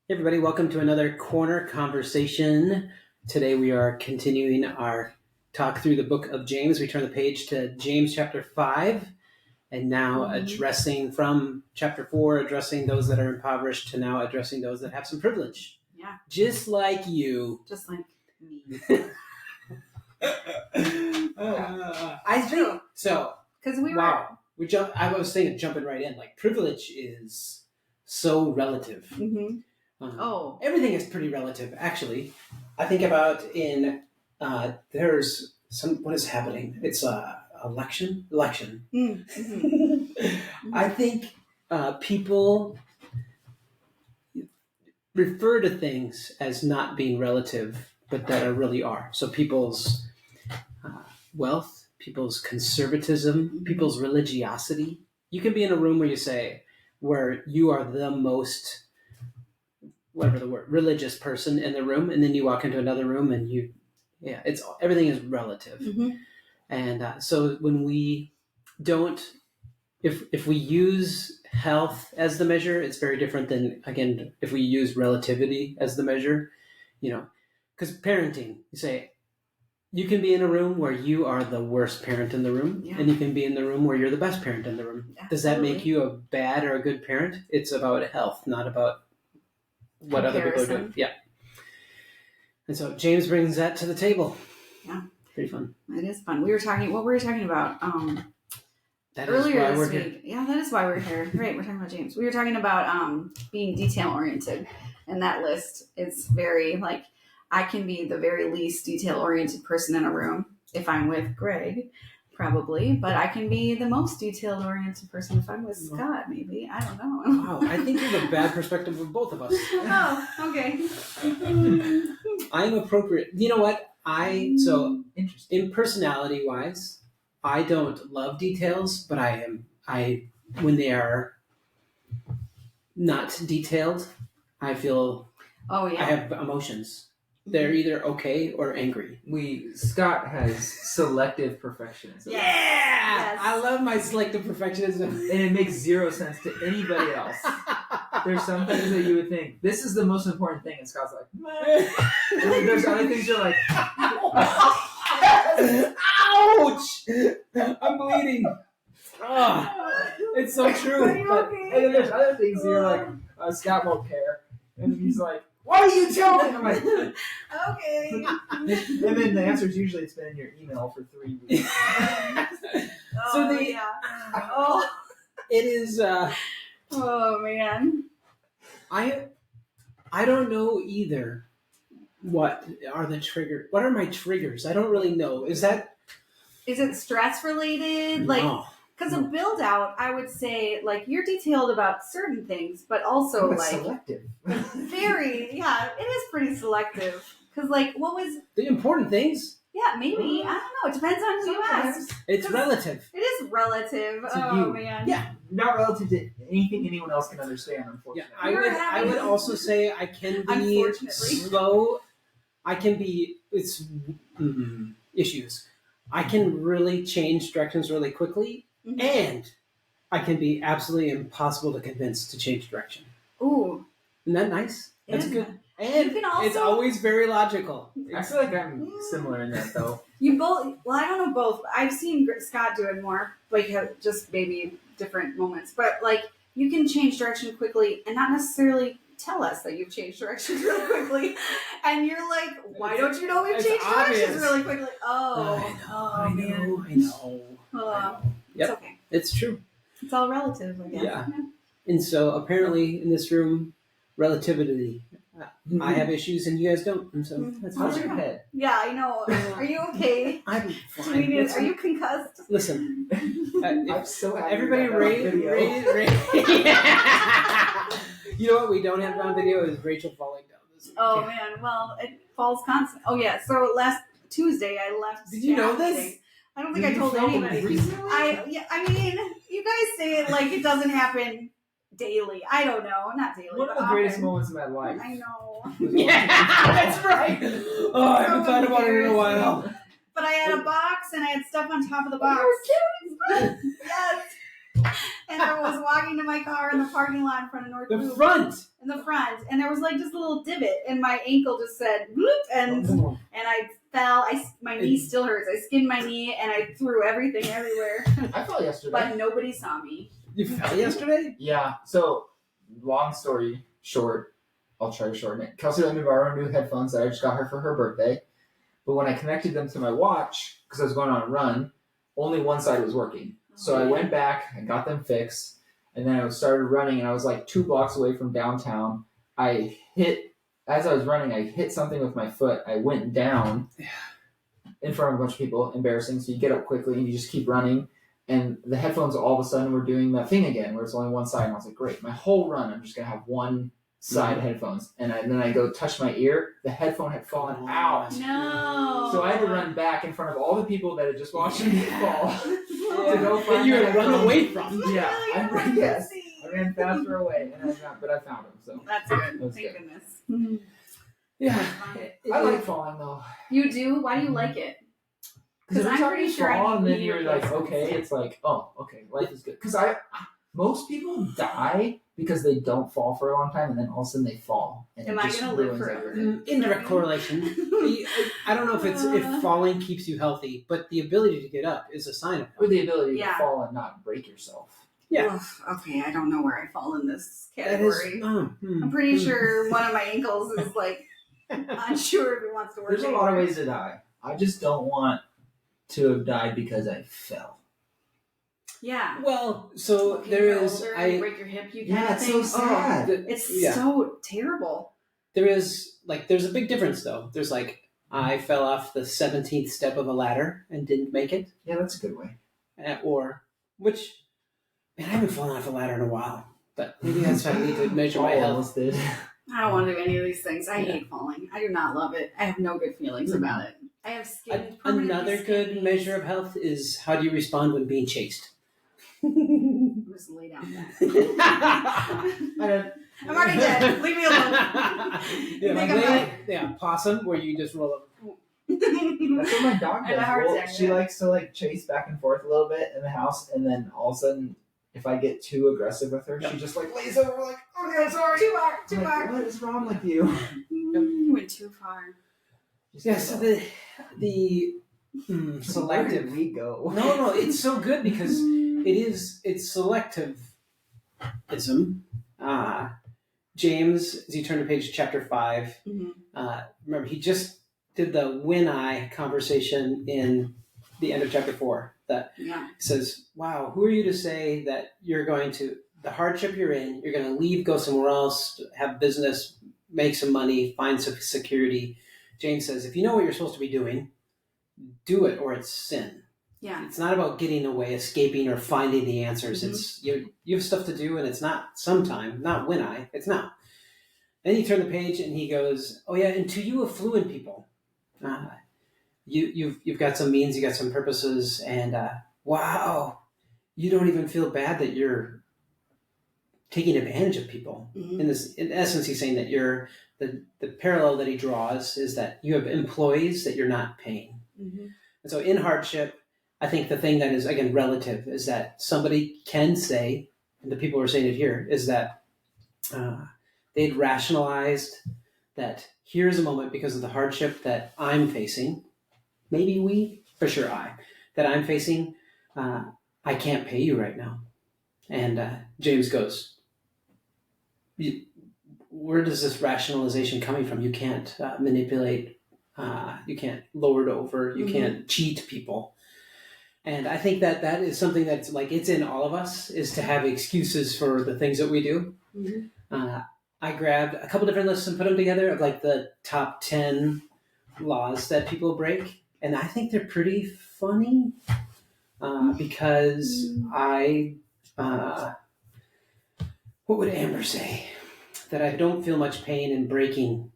Hey everybody, welcome to another corner conversation. Today we are continuing our talk through the book of James. We turn the page to James chapter 5, and now addressing from chapter 4, addressing those that are impoverished, to now addressing those that have some privilege. Yeah. Just like you. Just like me. I think so. Because we were. Wow. I was saying, jumping right in, like privilege is so relative. Mm-hmm. Everything is pretty relative, actually. I think about there's what is happening? It's election. Mm-hmm. I think people refer to things as not being relative, but that really are. So people's wealth, people's conservatism, people's religiosity. You can be in a room where you are the most, whatever the word, religious person in the room, and then you walk into another room and everything is relative. Mm-hmm. And so when we don't, if we use health as the measure, it's very different than, again, if we use relativity as the measure, because parenting, you say, you can be in a room where you are the worst parent in the room, and you can be in the room where you're the best parent in the room. Absolutely. Does that make you a bad or a good parent? It's about health, not about what other people are doing. Yeah. And so James brings that to the table. Yeah. Pretty fun. It is fun. What were we talking about? That earlier is why this we're week. Here. Yeah, that is why we're here. Right, we're talking about James. We were talking about being detail oriented, and that list is very I can be the very least detail oriented person in a room if I'm with Greg, probably, but I can be the most detail oriented person if I'm with Scott, maybe. I don't know. Wow, I think you have a bad perspective of both of us. Oh, okay. I'm appropriate. You know what? In personality wise, I don't love details, but when they are not detailed, I feel I have emotions. They're either okay or angry. Scott has selective perfectionism. Yeah! Yes. I love my selective perfectionism. And it makes zero sense to anybody else. There's some things that you would think, this is the most important thing, and Scott's like, meh. And then there's other things you're like, ouch! I'm bleeding. Oh, it's so true. Okay? And then there's other things that you're like, Scott won't care. And he's like, why do you tell me? I'm like, okay. And then the answer is usually it's been in your email for 3 weeks. It is. Oh man. I don't know either. What are my triggers? I don't really know. Is it stress related? No. Because a build out, I would say, you're detailed about certain things, but also selective. Very, it is pretty selective. Because what was the important things? Yeah, maybe. I don't know. It depends on who you ask. It's relative. It is relative. To you. Man. Yeah, not relative to anything anyone else can understand, unfortunately. Yeah, I would also say I can be slow. I can be issues. I can really change directions really quickly, and I can be absolutely impossible to convince to change direction. Ooh, isn't that nice? That's good. And it's always very logical. I feel like I'm similar in that, though. You both, well, I don't know both. I've seen Scott do it more, just maybe different moments. But, you can change direction quickly and not necessarily tell us that you've changed directions really quickly. And you're like, why don't you know we've changed directions really quickly? I know. Yep. It's okay. It's true. It's all relative, I guess. Yeah. And so, apparently, in this room, relativity. I have issues and you guys don't, and so that's how's your head? Yeah, I know. Are you okay? I'm fine. Are you concussed? Listen, I'm so happy. Everybody rate. You know what we don't have on video is Rachel falling down. Oh man, well it falls constant. Oh yeah, so last Tuesday I left. Did you know this? Meeting. I don't think I told anybody. I mean, you guys say it like it doesn't happen daily. I don't know, not daily. One of the greatest moments of my life. I know. Yeah, that's right. Oh, I haven't thought about it in a while. But I had a box and I had stuff on top of the box. Oh, yes. And I was walking to my car in the parking lot in front of North The Loop. front. In the front, and there was like just a little divot, and my ankle just said, "Bloop," and I fell. My knee still hurts. I skinned my knee, and I threw everything everywhere. I fell yesterday. But nobody saw me. You fell yesterday? Yeah. So, long story short, I'll try to shorten it. Kelsey let me borrow new headphones that I just got her for her birthday. But when I connected them to my watch, because I was going on a run, only one side was working. So I went back and got them fixed. And then I started running, and I was like 2 blocks away from downtown. As I was running, I hit something with my foot. I went down in front of a bunch of people. Embarrassing. So you get up quickly, and you just keep running. And the headphones all of a sudden were doing that thing again, where it's only one side. And I was like, great. My whole run, I'm just going to have one side headphones. And then I go touch my ear. The headphone had fallen out. No. So I had to run back in front of all the people that had just watched me fall. To go That find you my had run headphones. away from. Yeah, I ran faster away, but I found them. So That's good. That's Thank good. goodness. Yeah. I like falling though. You do? Why do you like it? Because I'm pretty sure I fall and then need you're like, replacements. okay, it's like, oh, okay, life is good. Because most people die because they don't fall for a long time, and then all of a sudden they fall. And Am it I just gonna live ruins forever? everything. Indirect correlation. I don't know if falling keeps you healthy, but the ability to get up is a sign of Or health. the ability Yeah. to fall and not break yourself. Yeah. Ugh, okay, I don't know where I fall in this That is. category. I'm pretty sure one of my ankles is like unsure if it wants to work. There's a lot of anymore. ways to die. I just don't want to have died because I fell. Yeah. Well, so Okay, there you're is. older, you break your hip, you kind Yeah, of it's thing. so sad. It's yeah. so terrible. There is there's a big difference though. There's I fell off the 17th step of a ladder and didn't make it, Yeah, that's a good way. man, I haven't fallen off a ladder in a while, but maybe that's why I need to measure my All health. almost did. I don't want to do any of these things. I Yeah. hate falling. I do not love it. I have no good feelings about it. I have skin. permanently Another skin good knees. measure of health is how do you respond when being chased. I'm just lay down back. I'm already dead. Leave me alone. Yeah, possum, where you just roll up. That's what my dog I had does. a heart Well, attack, she yeah. likes to chase back and forth a little bit in the house, and then all of a sudden, if I get too aggressive with her, she just lays over like, okay, sorry. Too far. Too I'm like, far. what is wrong with you? You went too far. Yeah, so the Where selective. did we go? No, it's so good because it's selectivism. James, as you turn to page chapter 5, remember he just did the when I conversation in the end of chapter 4 that says, wow, who are you to say that you're going to, the hardship you're in, you're going to leave, go somewhere else, have business, make some money, find some security. James says, if you know what you're supposed to be doing, do it or it's sin. Yeah. It's not about getting away, escaping, or finding the answers. It's you have stuff to do, and it's not sometime, not when I. It's now. Then you turn the page, and he goes, "Oh yeah, and to you affluent people, you've got some means, you got some purposes, and wow, you don't even feel bad that you're taking advantage of people." In essence, he's saying that you're the parallel that he draws is that you have employees that you're not paying, and so in hardship. I think the thing that is, again, relative is that somebody can say, and the people who are saying it here, is that they'd rationalized that here's a moment because of the hardship that I'm facing, maybe for sure that I'm facing, I can't pay you right now. And James goes, where does this rationalization coming from? You can't manipulate, you can't lord over, you can't cheat people. And I think that is something that's it's in all of us, is to have excuses for the things that we do. I grabbed a couple different lists and put them together of the top 10 laws that people break. And I think they're pretty funny because what would Amber say? That I don't feel much pain in breaking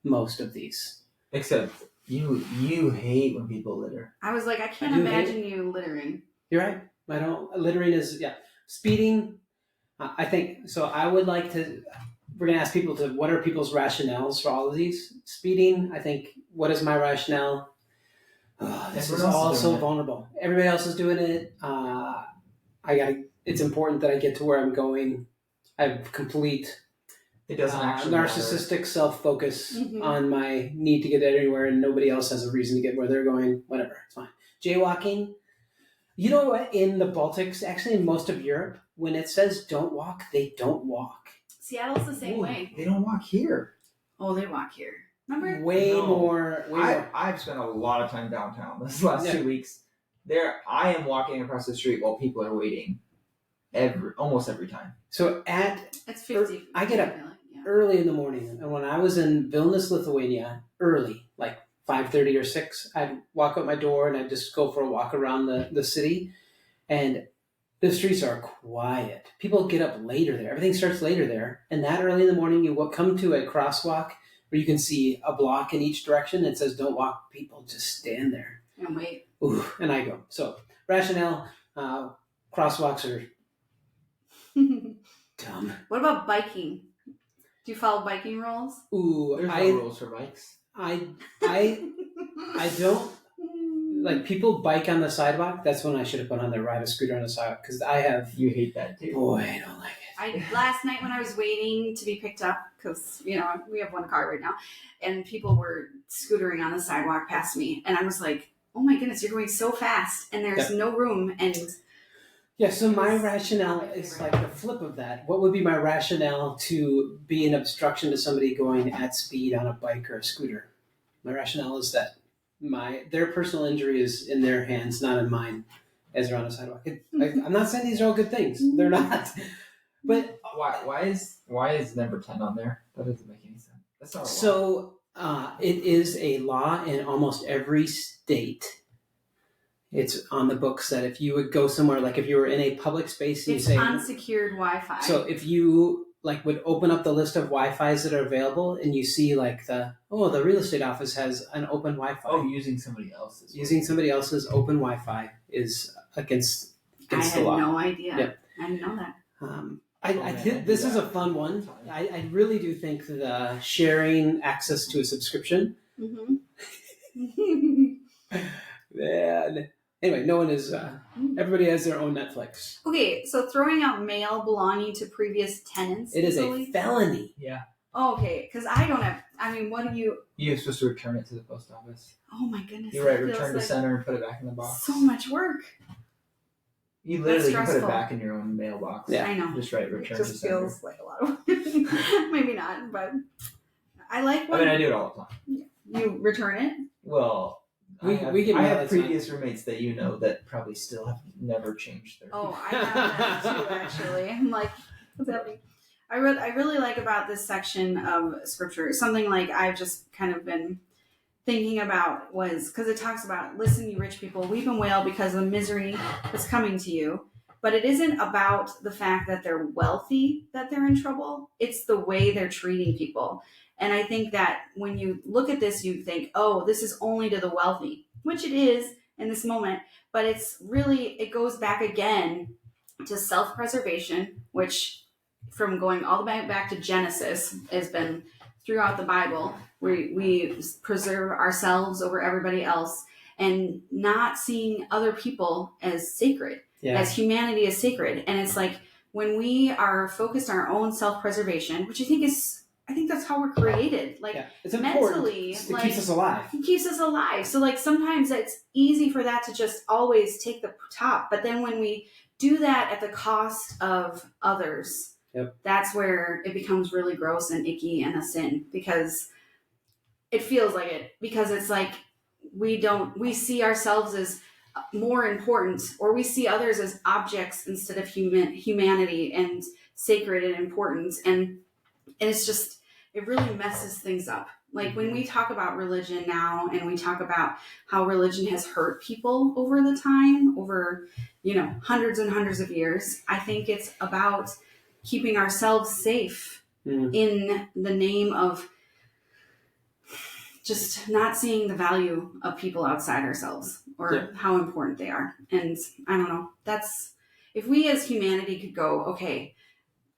most of these. Except you hate when people litter. I was like, I can't I do imagine you littering. You're right. I don't. Littering is speeding. I think so. I would like to. We're gonna ask people to. What are people's rationales for all of these? Speeding. I think. What is my rationale? Oh, this is Everyone else all is so doing it. vulnerable. Everybody else is doing it. I gotta it's important that I get to where I'm going. I have complete It doesn't actually matter. narcissistic self-focus Mhm. on my need to get anywhere, and nobody else has a reason to get where they're going. Whatever, it's fine. Jaywalking. You know what? In the Baltics, actually in most of Europe, when it says don't walk, they don't walk. Seattle's the same Ooh, way. They don't walk here. Oh, they walk here. Remember? Way No. more. I've spent a lot of time downtown this last Yeah. 2 weeks. I am walking across the street while people are waiting. Almost every time. So It's 50. I get up Yeah. early in the morning, and when I was in Vilnius, Lithuania, early, like 5:30 or 6, I'd walk out my door and I'd just go for a walk around the city, and the streets are quiet. People get up later there. Everything starts later there, and that early in the morning, you will come to a crosswalk where you can see a block in each direction. It says "Don't walk." People just stand there. And wait. Ooh, and I go. So rationale: crosswalks are dumb. What about biking? Do you follow biking rules? Ooh, There's no rules for bikes. I don't like people bike on the sidewalk. That's when I should have put on there, ride a scooter on the sidewalk, because I have. You hate that too. Boy, I don't like it. Last night when I was waiting to be picked up, because we have one car right now, and people were scootering on the sidewalk past me, and I was like, "Oh my goodness, you're going so fast, and there's no room." And Yeah, so my rationale is like the flip of that. What would be my rationale to be an obstruction to somebody going at speed on a bike or a scooter? My rationale is that their personal injury is in their hands, not in mine, as they're on a sidewalk. I'm not saying these are all good things. They're not. But Why is number 10 on there? That doesn't make any sense. That's not a law. so it is a law in almost every state. It's on the books that if you would go somewhere, like if you were in a public space and it's you say unsecured Wi-Fi. So if you would open up the list of Wi-Fi's that are available, and you see like the real estate office has an open Wi-Fi. Using somebody else's. Using somebody else's open Wi-Fi is against the law. I had no idea. Yep. I didn't know that. I think this is a fun one. I really do think the sharing access to a subscription. Mm-hmm. Man. Anyway, no one is. Everybody has their own Netflix. Okay, so throwing out mail belonging to previous tenants. It is easily? a felony. Yeah. Oh, okay, because I don't have. I mean, what do you? You're supposed to return it to the post office. Oh my goodness! You write it feels return to like center and put it back in the box. So much work. You literally can put it stressful. back in your own mailbox. Yeah. I know. Just write It return to just center. feels like a lot of work. Maybe not, but I like I when do it all the time. you return it. Well, We get I mail, have that's previous roommates that that probably still have never changed their. Oh, I have that too. Actually, I'm like, what's happening? I really like about this section of scripture. Something like I've just kind of been thinking about was because it talks about, listen, you rich people, weep and wail because the misery is coming to you. But it isn't about the fact that they're wealthy that they're in trouble. It's the way they're treating people. And I think that when you look at this, you think, oh, this is only to the wealthy, which it is in this moment. But it goes back again to self-preservation, which from going all the way back to Genesis has been throughout the Bible. We preserve ourselves over everybody else and not seeing other people as sacred. Yeah. As humanity is sacred. And it's like when we are focused on our own self-preservation, which I think that's how we're created. Like it's important. mentally, It keeps us alive. It keeps us alive. So like sometimes it's easy for that to just always take the top. But then when we do that at the cost of others, that's where it becomes really gross and icky and a sin, because it feels like it. Because it's like we see ourselves as more important, or we see others as objects instead of humanity and sacred and important, and it's just, it really messes things up. Like when we talk about religion now, and we talk about how religion has hurt people over the time, over hundreds and hundreds of years, I think it's about keeping ourselves safe in the name of just not seeing the value of people outside ourselves, or how important they are. And I don't know, if we as humanity could go, okay,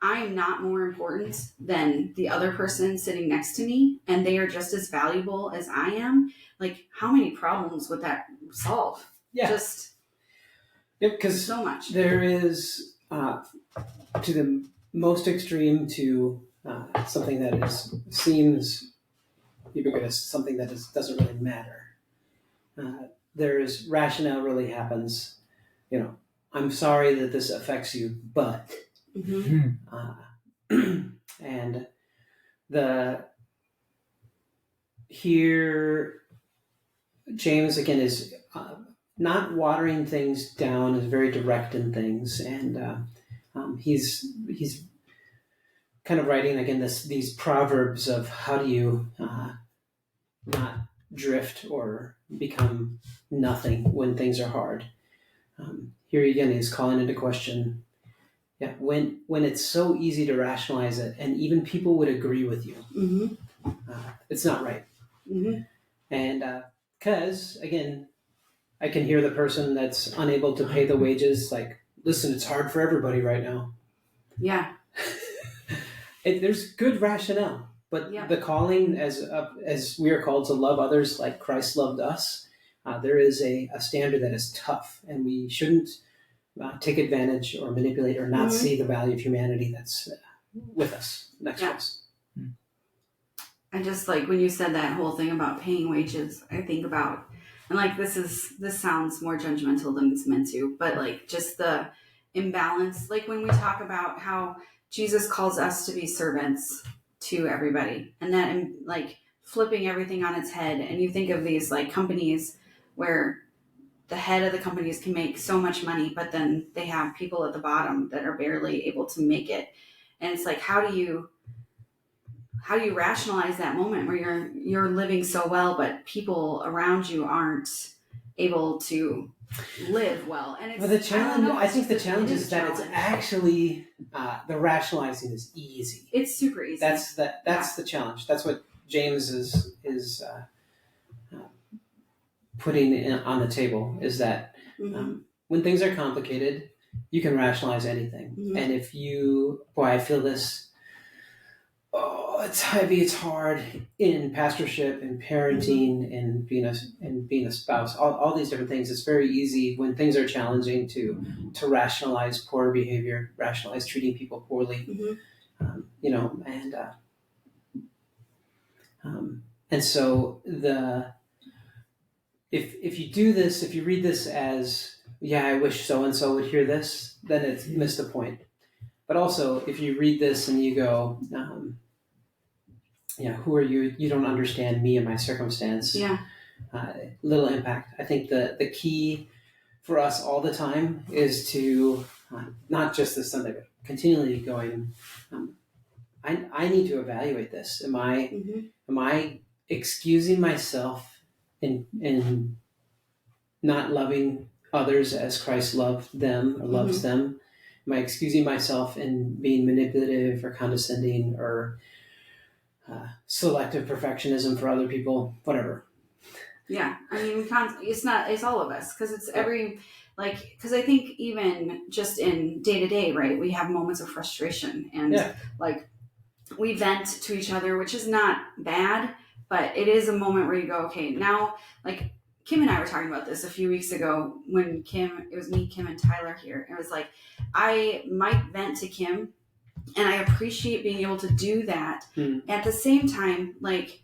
I am not more important than the other person sitting next to me, and they are just as valuable as I am, like how many problems would that solve? Yeah. Just because so much. There is to the most extreme to something that seems ubiquitous, something that doesn't really matter. There's rationale really happens. I'm sorry that this affects you, but and here James again is not watering things down, is very direct in things, and he's kind of writing again these proverbs of how do you not drift or become nothing when things are hard. Here again, he's calling into question. Yeah, when it's so easy to rationalize it, and even people would agree with you, it's not right. And because again, I can hear the person that's unable to pay the wages like, listen, it's hard for everybody right now. Yeah. There's good rationale, but the calling as we are called to love others like Christ loved us, there is a standard that is tough, and we shouldn't take advantage or manipulate or not see the value of humanity that's with us, next to us. I just like when you said that whole thing about paying wages, I think about, and like this sounds more judgmental than it's meant to, but like just the imbalance, like when we talk about how Jesus calls us to be servants to everybody, and that like flipping everything on its head, and you think of these like companies where the head of the companies can make so much money, but then they have people at the bottom that are barely able to make it. And it's like, how do you rationalize that moment where you're living so well, but people around you aren't able to live well? And it's, the challenge, I think the challenge is that it's actually the rationalizing is easy. It's super easy. That's the challenge. That's what James is putting on the table, is that when things are complicated, you can rationalize anything. And if I feel this, it's heavy, it's hard in pastorship and parenting and being a spouse, all these different things. It's very easy when things are challenging to rationalize poor behavior, rationalize treating people poorly, and so if you do this, if you read this as, I wish so-and-so would hear this, then it's missed the point. But also, if you read this and you go, who are you? You don't understand me and my circumstance. Little impact. I think the key for us all the time is to, not just this Sunday, but continually going, I need to evaluate this. Am I excusing myself in not loving others as Christ loved them or loves them? Am I excusing myself in being manipulative or condescending or selective perfectionism for other people? Whatever. Yeah, I mean, it's all of us, because it's because I think even just in day to day, right, we have moments of frustration, and like we vent to each other, which is not bad, but it is a moment where you go, okay, now, like Kim and I were talking about this a few weeks ago when it was me, Kim, and Tyler here. It was like, I might vent to Kim, and I appreciate being able to do that. At the same time, like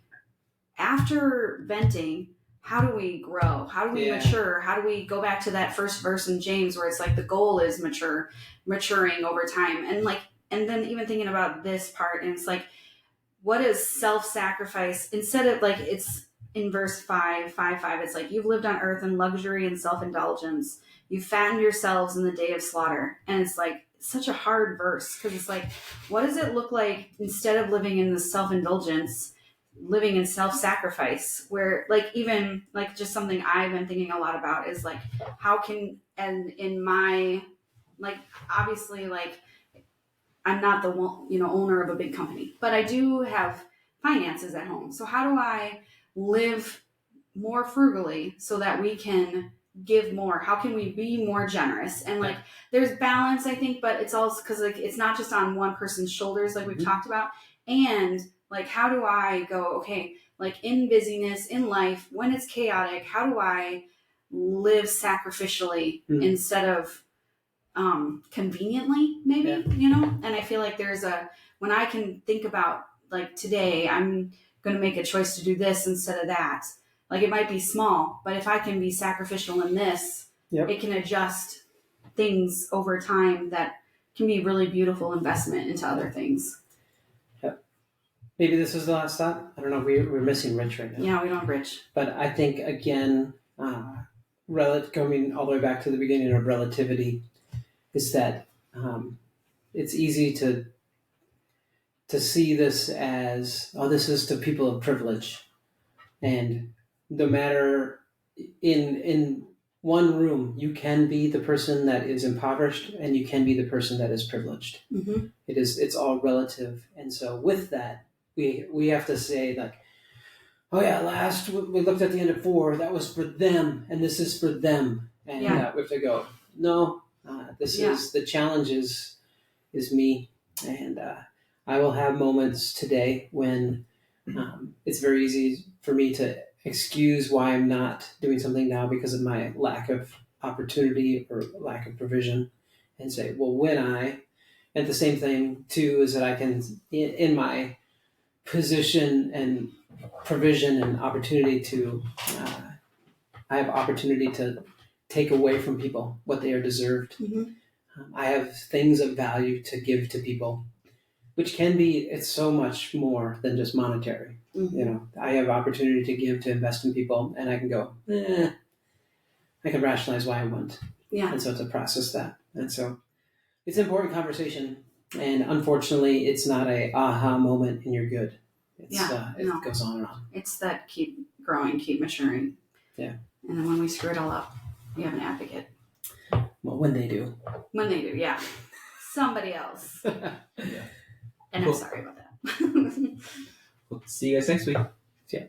after venting, how do we grow? How do we mature? How do we go back to that first verse in James where it's like the goal is maturing over time? And then even thinking about this part, and it's like, what is self-sacrifice? Instead of like, it's in verse 5, it's like, you've lived on earth in luxury and self-indulgence. You fattened yourselves in the day of slaughter. And it's like such a hard verse, because it's like, what does it look like instead of living in the self-indulgence, living in self-sacrifice, where like, even like just something I've been thinking a lot about is like, how can, and in my, like, obviously, like, I'm not the owner of a big company, but I do have finances at home. So how do I live more frugally so that we can give more? How can we be more generous? And like, there's balance, I think, but it's also because like, it's not just on one person's shoulders, like we've talked about. And like, how do I go, okay, like in busyness, in life, when it's chaotic, how do I live sacrificially instead of conveniently, maybe, and I feel like when I can think about like today, I'm going to make a choice to do this instead of that. Like it might be small, but if I can be sacrificial in this, it can adjust things over time that can be really beautiful investment into other things. Yep. Maybe this is the last thought. I don't know. We're missing Rich right now. Yeah, we don't have Rich. But I think, again, going all the way back to the beginning of relativity, is that it's easy to see this as, this is to people of privilege. And no matter in one room, you can be the person that is impoverished and you can be the person that is privileged. Mm-hmm. It's all relative. And so with that, we have to say like, oh yeah, last we looked at the end of 4, that was for them, and this is for them. And we have to go, no, this is, the challenge is me. And I will have moments today when it's very easy for me to excuse why I'm not doing something now because of my lack of opportunity or lack of provision, and say, well, and the same thing too is that I can, in my position and provision and opportunity to, I have opportunity to take away from people what they are deserved. Mm-hmm. I have things of value to give to people, which can be, it's so much more than just monetary. Mm-hmm. I have opportunity to give, to invest in people, and I can go, I can rationalize why I wouldn't. Yeah. And so to process that. And so it's an important conversation. And unfortunately, it's not a aha moment and you're good. It goes on and on. It's that keep growing, keep maturing. Yeah. And then when we screw it all up, we have an advocate. Well, when they do. When they do, yeah. Somebody else. Yeah. And Cool. I'm sorry about that. We'll see you guys next week. Yeah.